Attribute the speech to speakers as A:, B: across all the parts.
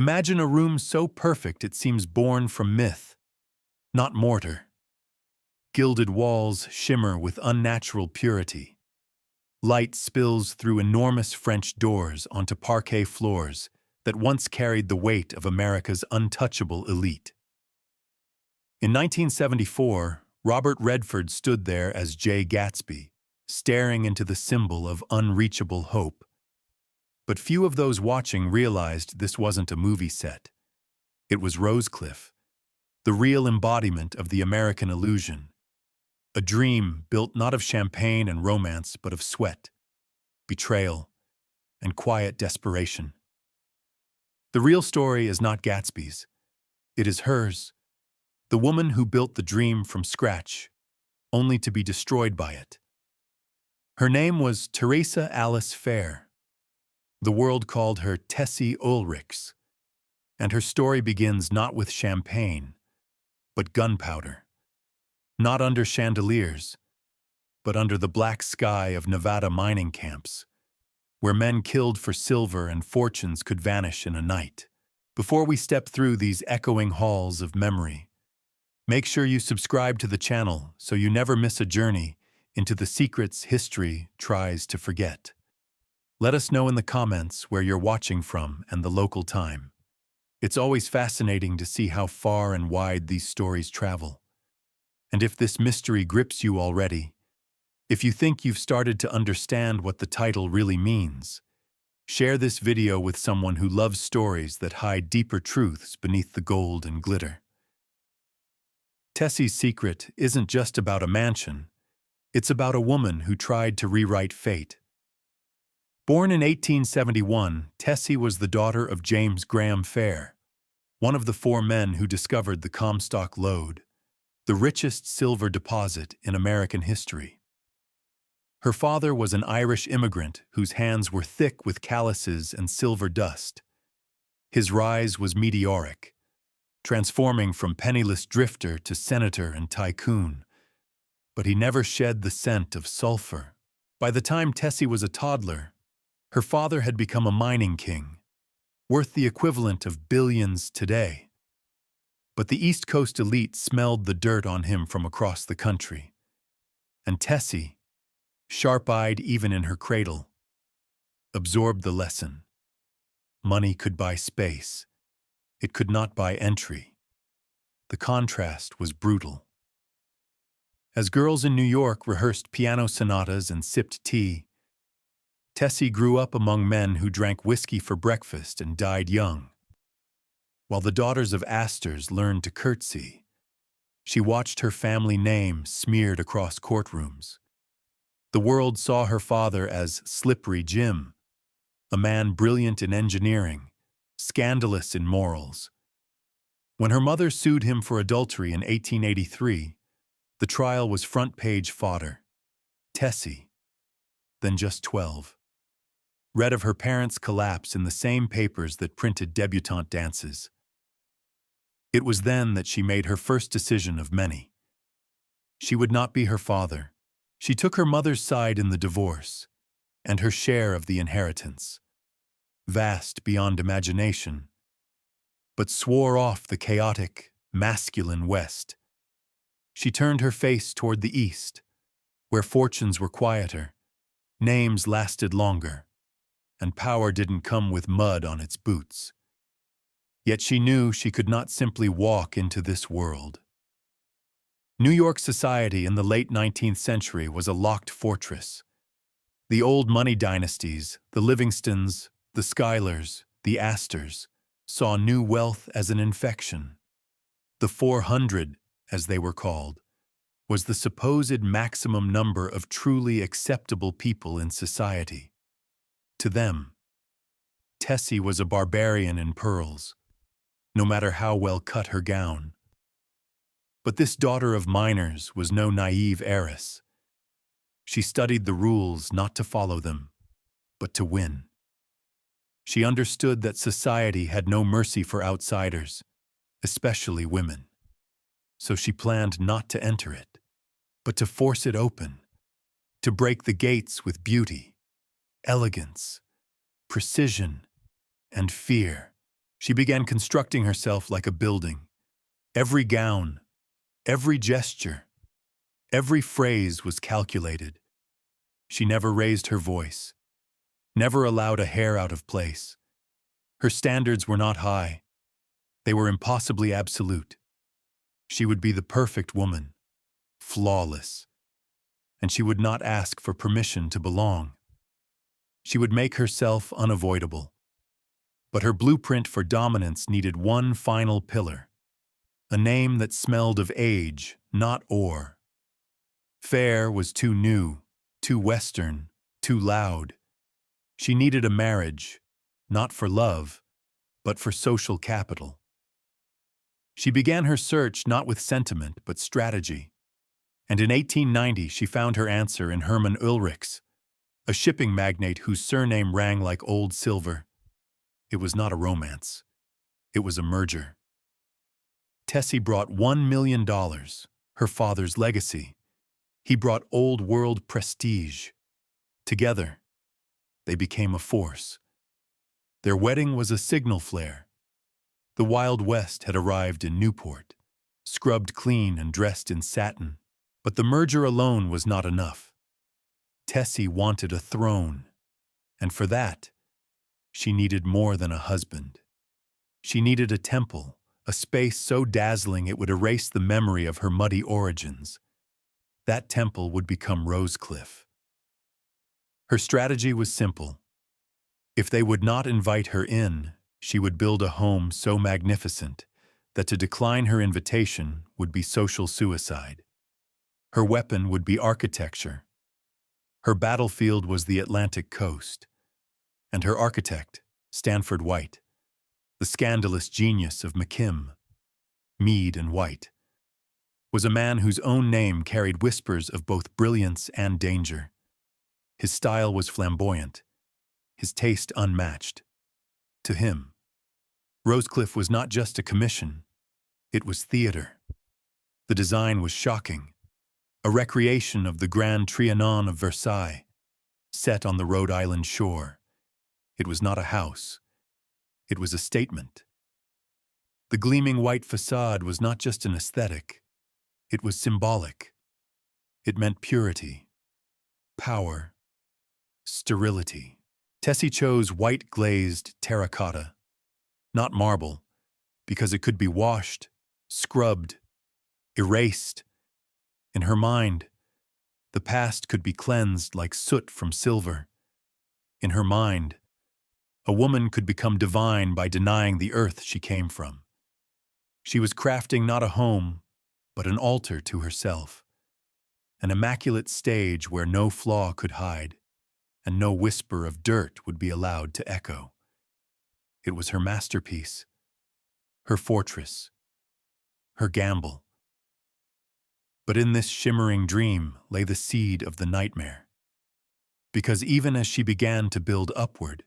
A: Imagine a room so perfect it seems born from myth, not mortar. Gilded walls shimmer with unnatural purity. Light spills through enormous French doors onto parquet floors that once carried the weight of America's untouchable elite. In 1974, Robert Redford stood there as Jay Gatsby, staring into the symbol of unreachable hope. But few of those watching realized this wasn't a movie set. It was Rosecliff, the real embodiment of the American illusion. A dream built not of champagne and romance, but of sweat, betrayal, and quiet desperation. The real story is not Gatsby's. It is hers, the woman who built the dream from scratch, only to be destroyed by it. Her name was Theresa Alice Fair. The world called her Tessie Oelrichs, and her story begins not with champagne, but gunpowder. Not under chandeliers, but under the black sky of Nevada mining camps, where men killed for silver and fortunes could vanish in a night. Before we step through these echoing halls of memory, make sure you subscribe to the channel so you never miss a journey into the secrets history tries to forget. Let us know in the comments where you're watching from and the local time. It's always fascinating to see how far and wide these stories travel. And if this mystery grips you already, if you think you've started to understand what the title really means, share this video with someone who loves stories that hide deeper truths beneath the gold and glitter. Tessie's secret isn't just about a mansion, it's about a woman who tried to rewrite fate. Born in 1871, Tessie was the daughter of James Graham Fair, one of the 4 men who discovered the Comstock lode, the richest silver deposit in American history. Her father was an Irish immigrant whose hands were thick with calluses and silver dust. His rise was meteoric, transforming from penniless drifter to senator and tycoon. But he never shed the scent of sulfur. By the time Tessie was a toddler, her father had become a mining king, worth the equivalent of billions today. But the East Coast elite smelled the dirt on him from across the country. And Tessie, sharp-eyed even in her cradle, absorbed the lesson. Money could buy space. It could not buy entry. The contrast was brutal. As girls in New York rehearsed piano sonatas and sipped tea, Tessie grew up among men who drank whiskey for breakfast and died young. While the daughters of Astors learned to curtsy, she watched her family name smeared across courtrooms. The world saw her father as Slippery Jim, a man brilliant in engineering, scandalous in morals. When her mother sued him for adultery in 1883, the trial was front-page fodder. Tessie, then just 12, read of her parents' collapse in the same papers that printed debutante dances. It was then that she made her first decision of many. She would not be her father. She took her mother's side in the divorce, and her share of the inheritance, vast beyond imagination, but swore off the chaotic, masculine West. She turned her face toward the East, where fortunes were quieter, names lasted longer, and power didn't come with mud on its boots. Yet she knew she could not simply walk into this world. New York society in the late 19th century was a locked fortress. The old money dynasties, the Livingstons, the Schuylers, the Astors, saw new wealth as an infection. The 400, as they were called, was the supposed maximum number of truly acceptable people in society. To them, Tessie was a barbarian in pearls, no matter how well cut her gown. But this daughter of miners was no naive heiress. She studied the rules not to follow them, but to win. She understood that society had no mercy for outsiders, especially women. So she planned not to enter it, but to force it open, to break the gates with beauty, elegance, precision, and fear. She began constructing herself like a building. Every gown, every gesture, every phrase was calculated. She never raised her voice, never allowed a hair out of place. Her standards were not high. They were impossibly absolute. She would be the perfect woman, flawless, and she would not ask for permission to belong. She would make herself unavoidable. But her blueprint for dominance needed one final pillar, a name that smelled of age, not ore. Fair was too new, too Western, too loud. She needed a marriage, not for love, but for social capital. She began her search not with sentiment, but strategy. And in 1890 she found her answer in Herman Oelrichs, a shipping magnate whose surname rang like old silver. It was not a romance. It was a merger. Tessie brought $1 million, her father's legacy. He brought old-world prestige. Together, they became a force. Their wedding was a signal flare. The Wild West had arrived in Newport, scrubbed clean and dressed in satin. But the merger alone was not enough. Tessie wanted a throne, and for that, she needed more than a husband. She needed a temple, a space so dazzling it would erase the memory of her muddy origins. That temple would become Rosecliff. Her strategy was simple. If they would not invite her in, she would build a home so magnificent that to decline her invitation would be social suicide. Her weapon would be architecture. Her battlefield was the Atlantic coast. And her architect, Stanford White, the scandalous genius of McKim, Mead and White, was a man whose own name carried whispers of both brilliance and danger. His style was flamboyant, his taste unmatched. To him, Rosecliff was not just a commission, it was theater. The design was shocking, a recreation of the Grand Trianon of Versailles, set on the Rhode Island shore. It was not a house. It was a statement. The gleaming white facade was not just an aesthetic. It was symbolic. It meant purity, power, sterility. Tessie chose white glazed terracotta, not marble, because it could be washed, scrubbed, erased. In her mind, the past could be cleansed like soot from silver. In her mind, a woman could become divine by denying the earth she came from. She was crafting not a home, but an altar to herself, an immaculate stage where no flaw could hide, and no whisper of dirt would be allowed to echo. It was her masterpiece, her fortress, her gamble. But in this shimmering dream lay the seed of the nightmare. Because even as she began to build upward,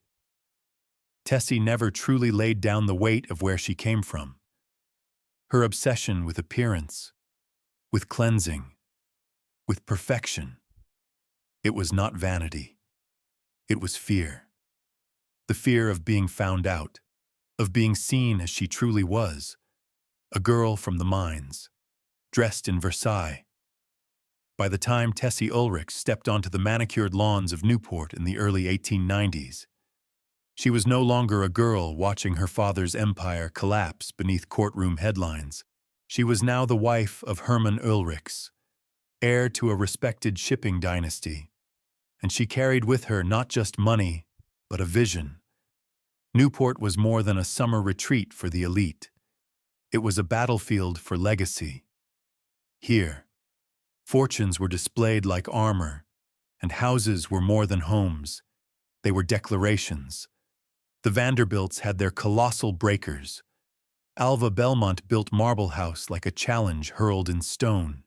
A: Tessie never truly laid down the weight of where she came from. Her obsession with appearance, with cleansing, with perfection, it was not vanity. It was fear. The fear of being found out, of being seen as she truly was, a girl from the mines, dressed in Versailles. By the time Tessie Oelrichs stepped onto the manicured lawns of Newport in the early 1890s, she was no longer a girl watching her father's empire collapse beneath courtroom headlines. She was now the wife of Herman Oelrichs, heir to a respected shipping dynasty, and she carried with her not just money, but a vision. Newport was more than a summer retreat for the elite. It was a battlefield for legacy. Here, fortunes were displayed like armor, and houses were more than homes. They were declarations. The Vanderbilts had their colossal breakers. Alva Belmont built Marble House like a challenge hurled in stone.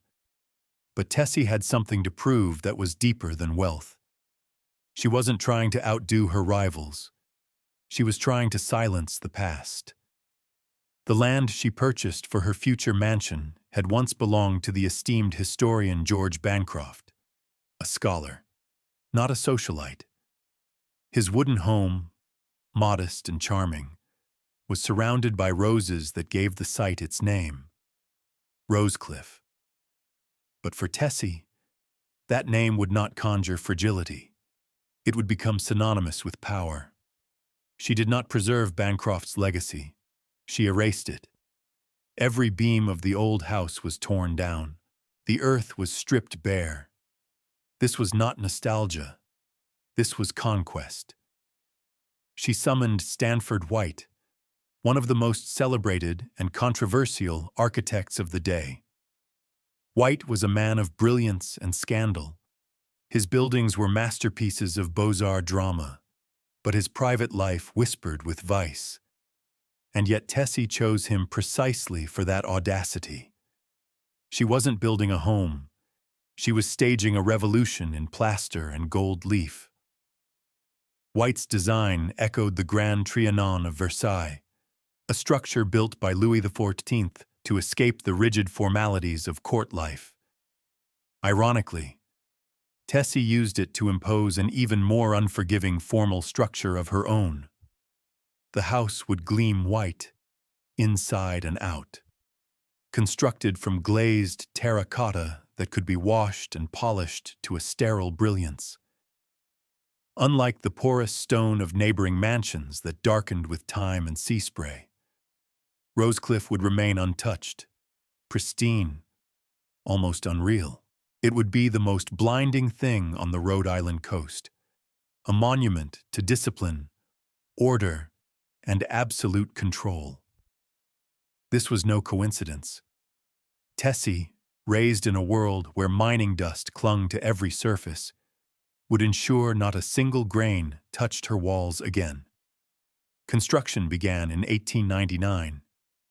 A: But Tessie had something to prove that was deeper than wealth. She wasn't trying to outdo her rivals. She was trying to silence the past. The land she purchased for her future mansion had once belonged to the esteemed historian George Bancroft, a scholar, not a socialite. His wooden home, modest and charming, was surrounded by roses that gave the site its name, Rosecliff. But for Tessie, that name would not conjure fragility. It would become synonymous with power. She did not preserve Bancroft's legacy. She erased it. Every beam of the old house was torn down. The earth was stripped bare. This was not nostalgia. This was conquest. She summoned Stanford White, one of the most celebrated and controversial architects of the day. White was a man of brilliance and scandal. His buildings were masterpieces of Beaux-Arts drama, but his private life whispered with vice. And yet Tessie chose him precisely for that audacity. She wasn't building a home. She was staging a revolution in plaster and gold leaf. White's design echoed the Grand Trianon of Versailles, a structure built by Louis XIV to escape the rigid formalities of court life. Ironically, Tessie used it to impose an even more unforgiving formal structure of her own. The house would gleam white, inside and out, constructed from glazed terracotta that could be washed and polished to a sterile brilliance. Unlike the porous stone of neighboring mansions that darkened with time and sea spray, Rosecliff would remain untouched, pristine, almost unreal. It would be the most blinding thing on the Rhode Island coast, a monument to discipline, order, and absolute control. This was no coincidence. Tessie, raised in a world where mining dust clung to every surface, would ensure not a single grain touched her walls again. Construction began in 1899,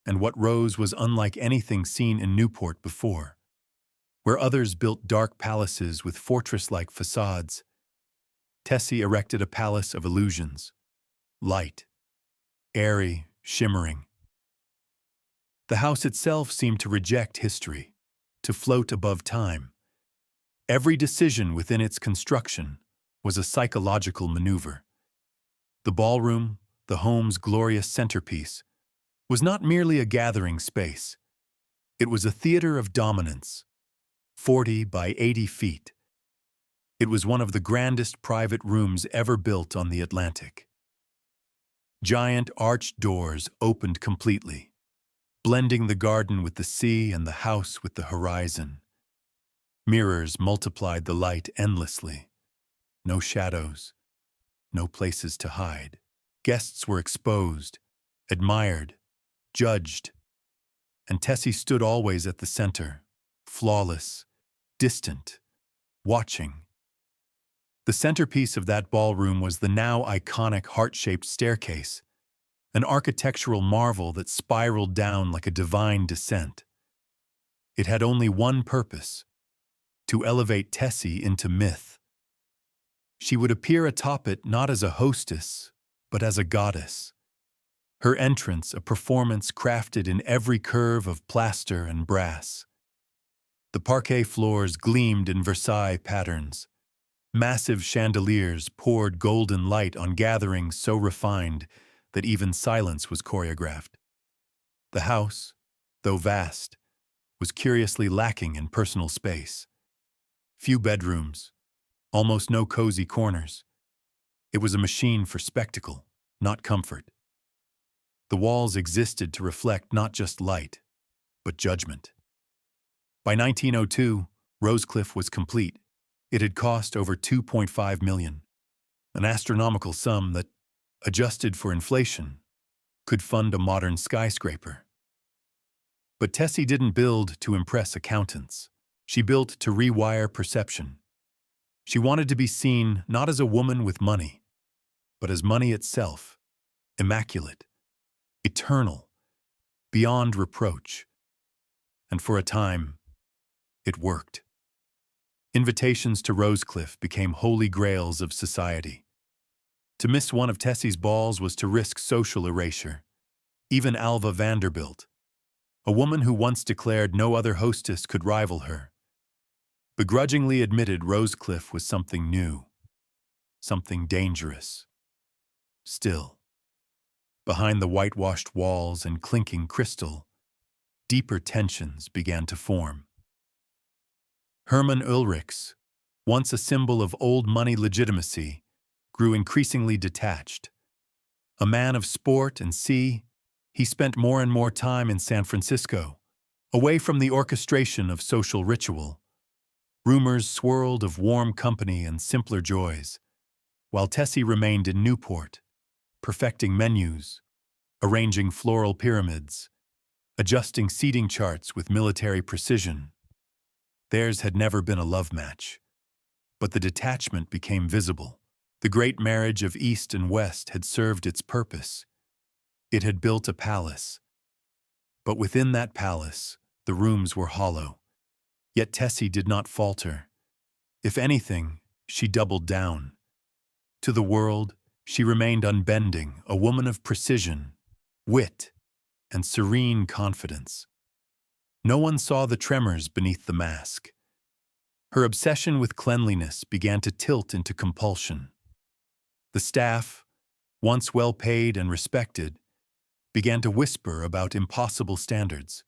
A: and what rose was unlike anything seen in Newport before. Where others built dark palaces with fortress-like facades, Tessie erected a palace of illusions, light, airy, shimmering. The house itself seemed to reject history, to float above time. Every decision within its construction was a psychological maneuver. The ballroom, the home's glorious centerpiece, was not merely a gathering space. It was a theater of dominance, 40 by 80 feet. It was one of the grandest private rooms ever built on the Atlantic. Giant arched doors opened completely, blending the garden with the sea and the house with the horizon. Mirrors multiplied the light endlessly. No shadows, no places to hide. Guests were exposed, admired, judged, and Tessie stood always at the center, flawless, distant, watching. The centerpiece of that ballroom was the now iconic heart-shaped staircase, an architectural marvel that spiraled down like a divine descent. It had only one purpose: to elevate Tessie into myth. She would appear atop it not as a hostess, but as a goddess. Her entrance a performance crafted in every curve of plaster and brass. The parquet floors gleamed in Versailles patterns. Massive chandeliers poured golden light on gatherings so refined that even silence was choreographed. The house, though vast, was curiously lacking in personal space. Few bedrooms, almost no cozy corners. It was a machine for spectacle, not comfort. The walls existed to reflect not just light, but judgment. By 1902, Rosecliff was complete. It had cost over $2.5 million, an astronomical sum that, adjusted for inflation, could fund a modern skyscraper. But Tessie didn't build to impress accountants. She built to rewire perception. She wanted to be seen not as a woman with money, but as money itself, immaculate, eternal, beyond reproach. And for a time, it worked. Invitations to Rosecliff became holy grails of society. To miss one of Tessie's balls was to risk social erasure. Even Alva Vanderbilt, a woman who once declared no other hostess could rival her, begrudgingly admitted Rosecliff was something new, something dangerous. Still, Behind the whitewashed walls and clinking crystal, deeper tensions began to form. Hermann Oelrichs, once a symbol of old money legitimacy, grew increasingly detached. A man of sport and sea, he spent more and more time in San Francisco, away from the orchestration of social ritual. Rumors swirled of warm company and simpler joys, while Tessie remained in Newport, perfecting menus, arranging floral pyramids, adjusting seating charts with military precision. Theirs had never been a love match, but the detachment became visible. The great marriage of East and West had served its purpose. It had built a palace. But within that palace, the rooms were hollow. Yet Tessie did not falter. If anything, she doubled down. To the world, she remained unbending, a woman of precision, wit, and serene confidence. No one saw the tremors beneath the mask. Her obsession with cleanliness began to tilt into compulsion. The staff, once well-paid and respected, began to whisper about impossible standards.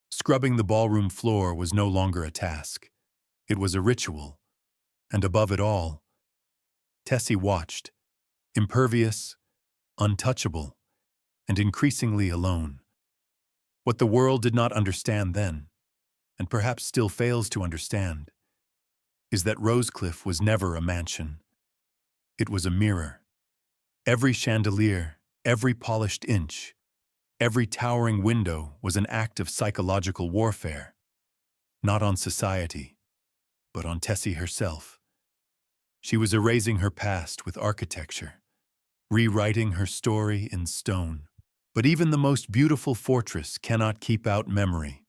A: Scrubbing the ballroom floor was no longer a task. It was a ritual. And above it all, Tessie watched, impervious, untouchable, and increasingly alone. What the world did not understand then, and perhaps still fails to understand, is that Rosecliff was never a mansion. It was a mirror. Every chandelier, every polished inch, every towering window was an act of psychological warfare, not on society, but on Tessie herself. She was erasing her past with architecture, rewriting her story in stone. But even the most beautiful fortress cannot keep out memory,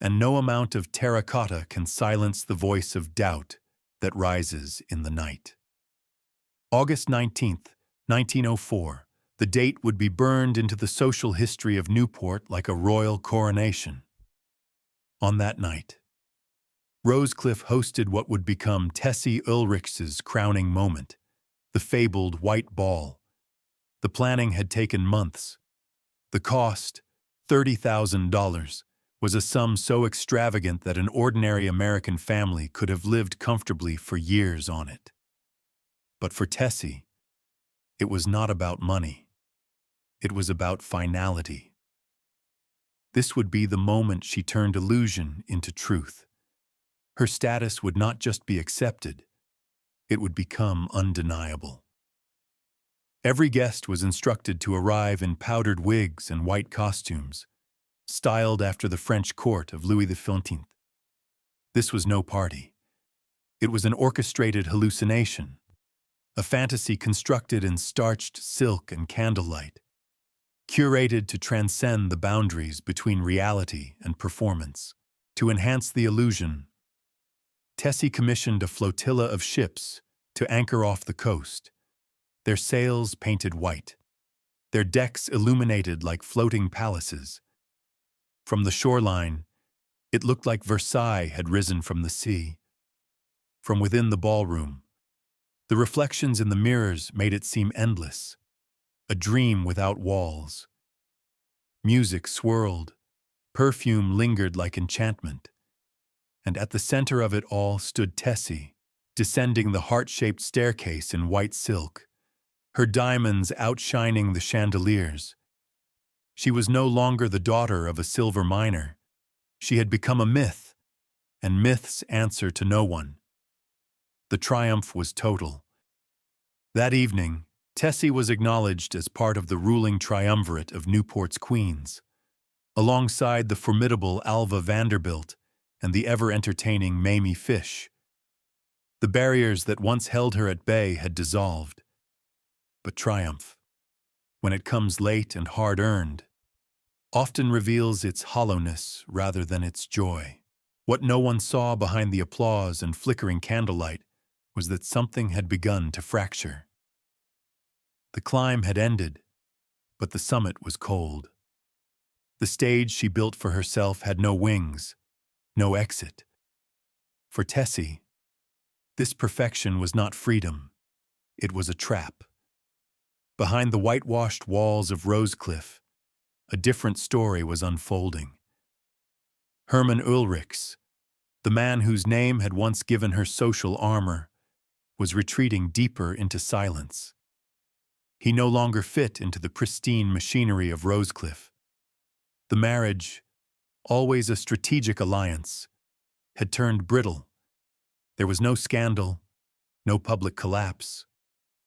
A: and no amount of terracotta can silence the voice of doubt that rises in the night. August 19th, 1904, the date would be burned into the social history of Newport like a royal coronation. On that night, Rosecliff hosted what would become Tessie Oelrichs' crowning moment, the fabled white ball. The planning had taken months. The cost, $30,000, was a sum so extravagant that an ordinary American family could have lived comfortably for years on it. But for Tessie, it was not about money. It was about finality. This would be the moment she turned illusion into truth. Her status would not just be accepted, it would become undeniable. Every guest was instructed to arrive in powdered wigs and white costumes, styled after the French court of Louis XV. This was no party. It was an orchestrated hallucination, a fantasy constructed in starched silk and candlelight, curated to transcend the boundaries between reality and performance. To enhance the illusion, Tessie commissioned a flotilla of ships to anchor off the coast, their sails painted white, their decks illuminated like floating palaces. From the shoreline, it looked like Versailles had risen from the sea. From within the ballroom, the reflections in the mirrors made it seem endless, a dream without walls. Music swirled, perfume lingered like enchantment, and at the center of it all stood Tessie, descending the heart-shaped staircase in white silk, her diamonds outshining the chandeliers. She was no longer the daughter of a silver miner. She had become a myth, and myths answer to no one. The triumph was total. That evening, Tessie was acknowledged as part of the ruling triumvirate of Newport's queens, alongside the formidable Alva Vanderbilt and the ever-entertaining Mamie Fish. The barriers that once held her at bay had dissolved. But triumph, when it comes late and hard-earned, often reveals its hollowness rather than its joy. What no one saw behind the applause and flickering candlelight was that something had begun to fracture. The climb had ended, but the summit was cold. The stage she built for herself had no wings, no exit. For Tessie, this perfection was not freedom, it was a trap. Behind the whitewashed walls of Rosecliff, a different story was unfolding. Hermann Oelrichs, the man whose name had once given her social armor, was retreating deeper into silence. He no longer fit into the pristine machinery of Rosecliff. The marriage, always a strategic alliance, had turned brittle. There was no scandal, no public collapse,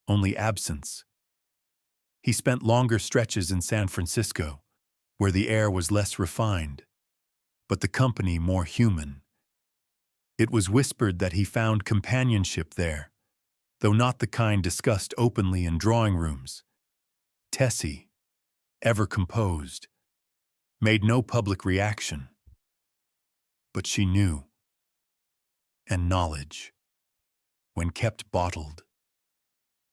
A: only absence. He spent longer stretches in San Francisco, where the air was less refined, but the company more human. It was whispered that he found companionship there, though not the kind discussed openly in drawing rooms. Tessie, ever composed, made no public reaction. But she knew. And knowledge, when kept bottled,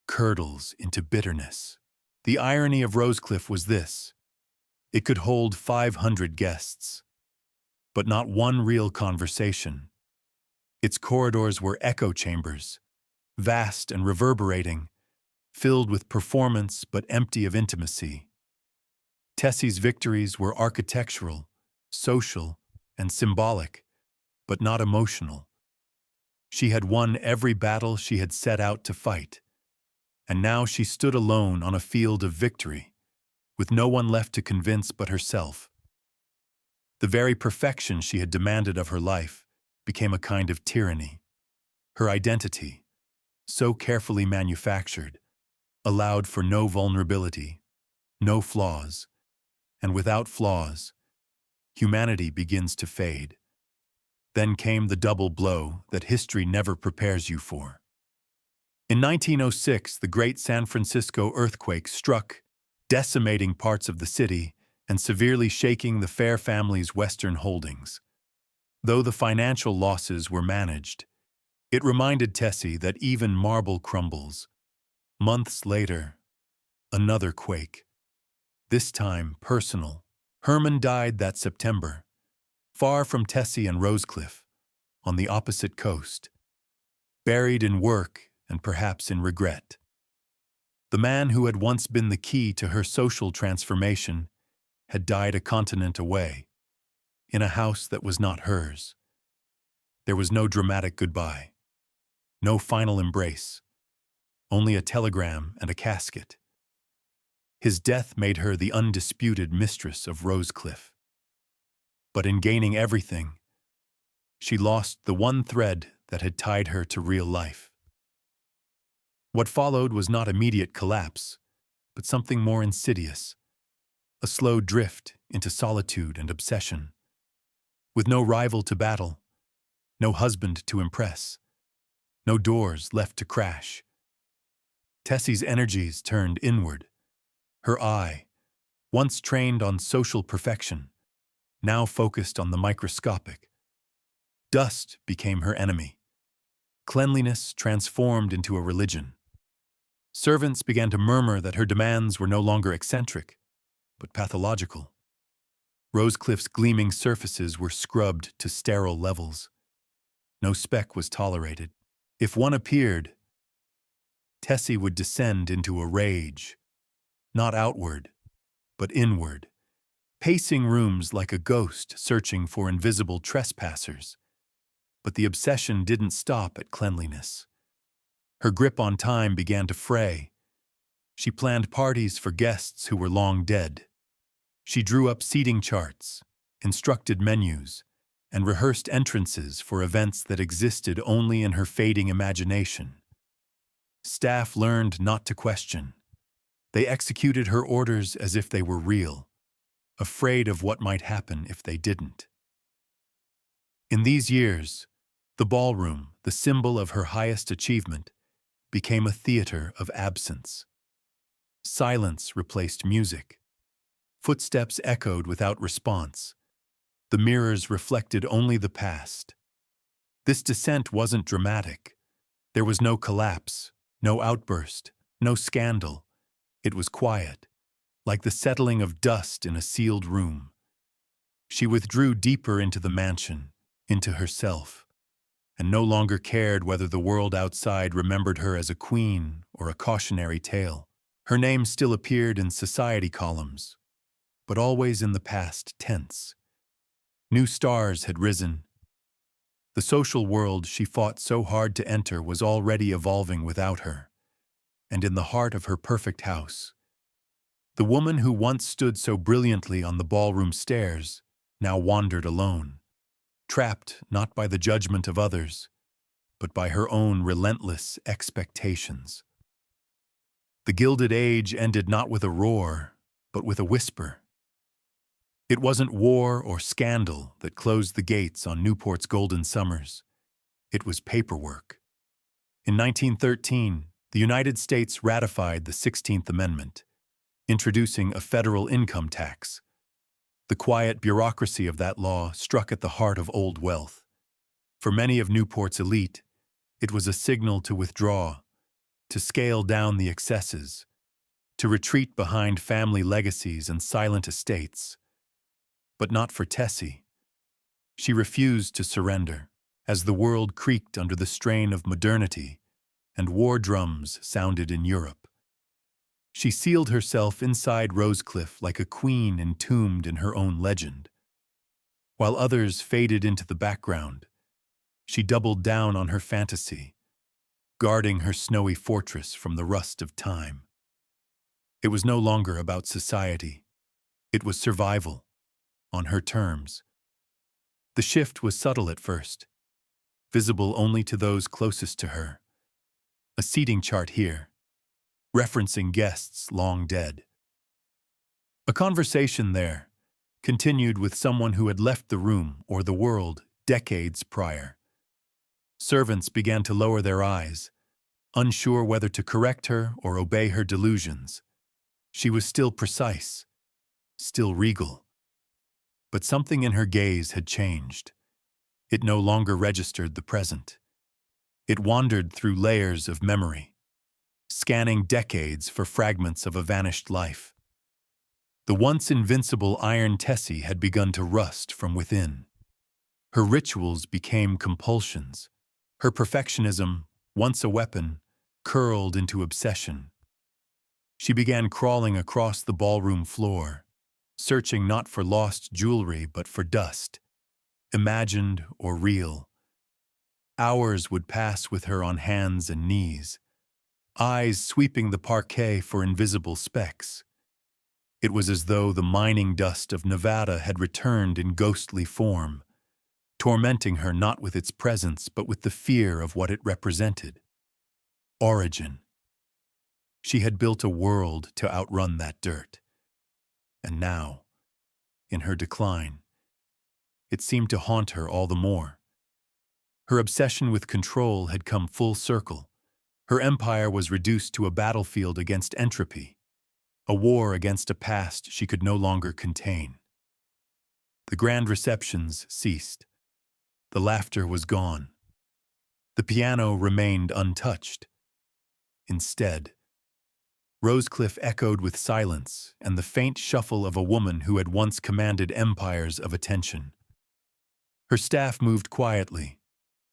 A: curdles into bitterness. The irony of Rosecliff was this: it could hold 500 guests, but not one real conversation. Its corridors were echo chambers, vast and reverberating, filled with performance but empty of intimacy. Tessie's victories were architectural, social, and symbolic, but not emotional. She had won every battle she had set out to fight, and now she stood alone on a field of victory, with no one left to convince but herself. The very perfection she had demanded of her life became a kind of tyranny. Her identity, so carefully manufactured, allowed for no vulnerability, no flaws, and without flaws, humanity begins to fade. Then came the double blow that history never prepares you for. In 1906, the great San Francisco earthquake struck, decimating parts of the city and severely shaking the Fair family's Western holdings. Though the financial losses were managed, it reminded Tessie that even marble crumbles. Months later, another quake. This time personal. Hermann died that September, far from Tessie and Rosecliff, on the opposite coast, buried in work and perhaps in regret. The man who had once been the key to her social transformation had died a continent away, in a house that was not hers. There was no dramatic goodbye, no final embrace, only a telegram and a casket. His death made her the undisputed mistress of Rosecliff. But in gaining everything, she lost the one thread that had tied her to real life. What followed was not immediate collapse, but something more insidious, a slow drift into solitude and obsession. With no rival to battle, no husband to impress, no doors left to crash, Tessie's energies turned inward. Her eye, once trained on social perfection, now focused on the microscopic. Dust became her enemy. Cleanliness transformed into a religion. Servants began to murmur that her demands were no longer eccentric, but pathological. Rosecliff's gleaming surfaces were scrubbed to sterile levels. No speck was tolerated. If one appeared, Tessie would descend into a rage, not outward, but inward, pacing rooms like a ghost searching for invisible trespassers. But the obsession didn't stop at cleanliness. Her grip on time began to fray. She planned parties for guests who were long dead. She drew up seating charts, instructed menus, and rehearsed entrances for events that existed only in her fading imagination. Staff learned not to question. They executed her orders as if they were real, afraid of what might happen if they didn't. In these years, the ballroom, the symbol of her highest achievement, became a theater of absence. Silence replaced music. Footsteps echoed without response. The mirrors reflected only the past. This descent wasn't dramatic. There was no collapse, no outburst, no scandal. It was quiet, like the settling of dust in a sealed room. She withdrew deeper into the mansion, into herself, and no longer cared whether the world outside remembered her as a queen or a cautionary tale. Her name still appeared in society columns, but always in the past tense. New stars had risen. The social world she fought so hard to enter was already evolving without her. And in the heart of her perfect house, the woman who once stood so brilliantly on the ballroom stairs now wandered alone, trapped not by the judgment of others, but by her own relentless expectations. The Gilded Age ended not with a roar, but with a whisper. It wasn't war or scandal that closed the gates on Newport's golden summers. It was paperwork. In 1913, the United States ratified the 16th Amendment, introducing a federal income tax. The quiet bureaucracy of that law struck at the heart of old wealth. For many of Newport's elite, it was a signal to withdraw, to scale down the excesses, to retreat behind family legacies and silent estates. But not for Tessie. She refused to surrender, as the world creaked under the strain of modernity and war drums sounded in Europe. She sealed herself inside Rosecliff like a queen entombed in her own legend. While others faded into the background, she doubled down on her fantasy, guarding her snowy fortress from the rust of time. It was no longer about society. It was survival, on her terms. The shift was subtle at first, visible only to those closest to her. A seating chart here, referencing guests long dead. A conversation there, continued with someone who had left the room or the world decades prior. Servants began to lower their eyes, unsure whether to correct her or obey her delusions. She was still precise, still regal. But something in her gaze had changed. It no longer registered the present. It wandered through layers of memory, scanning decades for fragments of a vanished life. The once invincible iron Tessie had begun to rust from within. Her rituals became compulsions. Her perfectionism, once a weapon, curled into obsession. She began crawling across the ballroom floor, searching not for lost jewelry but for dust, imagined or real. Hours would pass with her on hands and knees, eyes sweeping the parquet for invisible specks. It was as though the mining dust of Nevada had returned in ghostly form, tormenting her not with its presence but with the fear of what it represented. Origin. She had built a world to outrun that dirt. And now, in her decline, it seemed to haunt her all the more. Her obsession with control had come full circle. Her empire was reduced to a battlefield against entropy, a war against a past she could no longer contain. The grand receptions ceased. The laughter was gone. The piano remained untouched. Instead, Rosecliff echoed with silence and the faint shuffle of a woman who had once commanded empires of attention. Her staff moved quietly,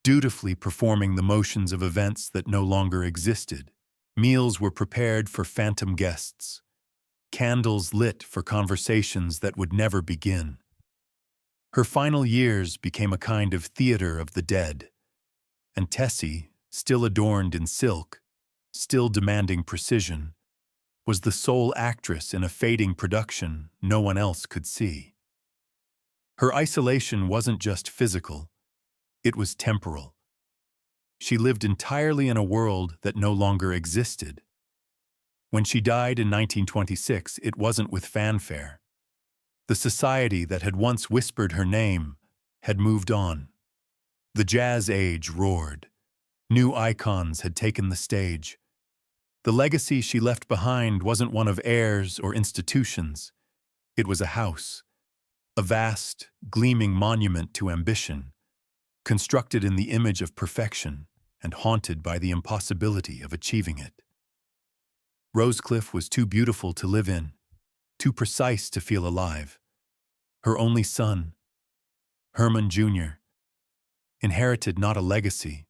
A: dutifully performing the motions of events that no longer existed. Meals were prepared for phantom guests, candles lit for conversations that would never begin. Her final years became a kind of theater of the dead, and Tessie, still adorned in silk, still demanding precision, was the sole actress in a fading production no one else could see. Her isolation wasn't just physical, it was temporal. She lived entirely in a world that no longer existed. When she died in 1926, it wasn't with fanfare. The society that had once whispered her name had moved on. The jazz age roared. New icons had taken the stage. The legacy she left behind wasn't one of heirs or institutions. It was a house, a vast, gleaming monument to ambition, constructed in the image of perfection and haunted by the impossibility of achieving it. Rosecliff was too beautiful to live in, too precise to feel alive. Her only son, Herman Jr., inherited not a legacy,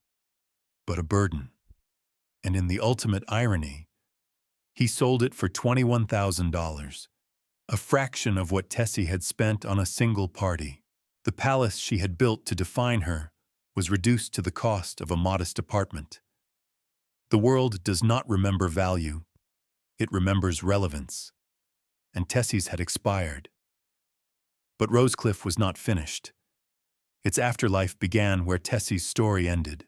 A: but a burden. And in the ultimate irony, He sold it for $21,000, a fraction of what Tessie had spent on a single party. The palace she had built to define her was reduced to the cost of a modest apartment. The world does not remember value, it remembers relevance, and Tessie's had expired. But Rosecliff was not finished. Its afterlife began where Tessie's story ended.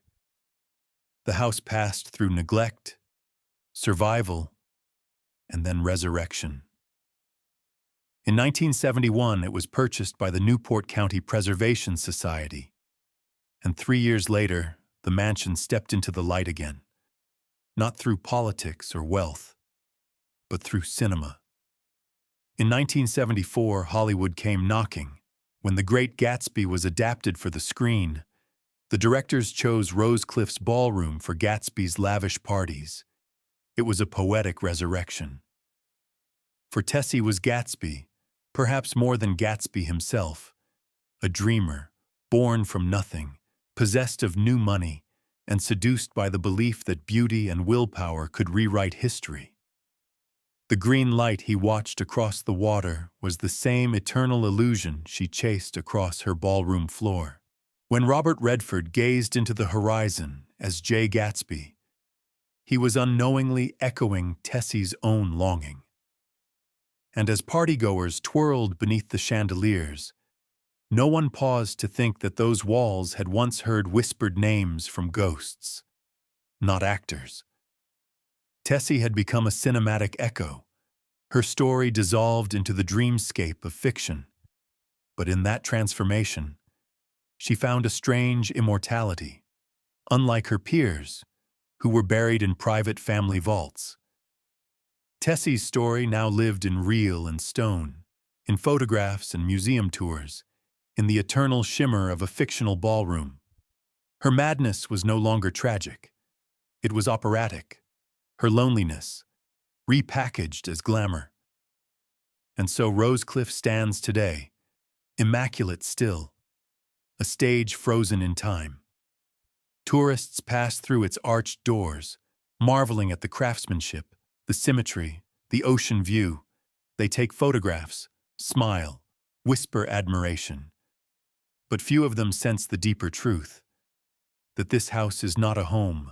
A: The house passed through neglect, survival, and then resurrection. In 1971, it was purchased by the Newport County Preservation Society, and 3 years later, the mansion stepped into the light again, not through politics or wealth, but through cinema. In 1974, Hollywood came knocking. When The Great Gatsby was adapted for the screen, the directors chose Rosecliff's Ballroom for Gatsby's lavish parties. It was a poetic resurrection. For Tessie was Gatsby, perhaps more than Gatsby himself, a dreamer, born from nothing, possessed of new money, and seduced by the belief that beauty and willpower could rewrite history. The green light he watched across the water was the same eternal illusion she chased across her ballroom floor. When Robert Redford gazed into the horizon as Jay Gatsby, he was unknowingly echoing Tessie's own longing. And as partygoers twirled beneath the chandeliers, no one paused to think that those walls had once heard whispered names from ghosts, not actors. Tessie had become a cinematic echo, her story dissolved into the dreamscape of fiction. But in that transformation, she found a strange immortality, unlike her peers, who were buried in private family vaults. Tessie's story now lived in reel and stone, in photographs and museum tours, in the eternal shimmer of a fictional ballroom. Her madness was no longer tragic. It was operatic. Her loneliness, repackaged as glamour. And so Rosecliff stands today, immaculate still, a stage frozen in time. Tourists pass through its arched doors, marveling at the craftsmanship, the symmetry, the ocean view. They take photographs, smile, whisper admiration. But few of them sense the deeper truth, that this house is not a home,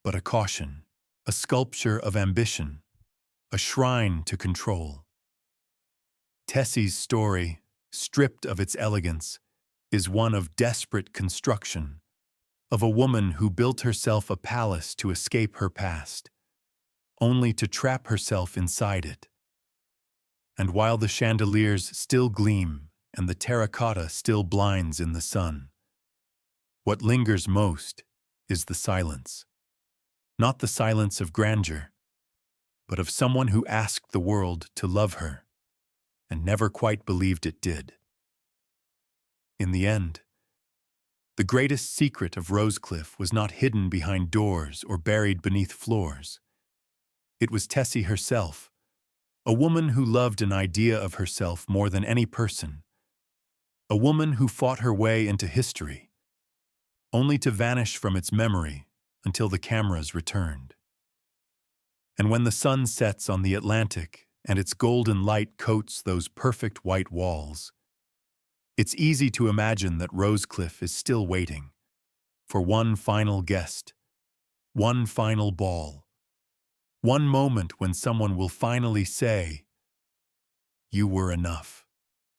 A: but a caution, a sculpture of ambition, a shrine to control. Tessie's story, stripped of its elegance, is one of desperate construction, of a woman who built herself a palace to escape her past, only to trap herself inside it. And while the chandeliers still gleam and the terracotta still blinds in the sun, what lingers most is the silence. Not the silence of grandeur, but of someone who asked the world to love her and never quite believed it did. In the end, the greatest secret of Rosecliff was not hidden behind doors or buried beneath floors. It was Tessie herself, a woman who loved an idea of herself more than any person, a woman who fought her way into history, only to vanish from its memory until the cameras returned. And when the sun sets on the Atlantic and its golden light coats those perfect white walls, it's easy to imagine that Rosecliff is still waiting for one final guest, one final ball, one moment when someone will finally say, "You were enough."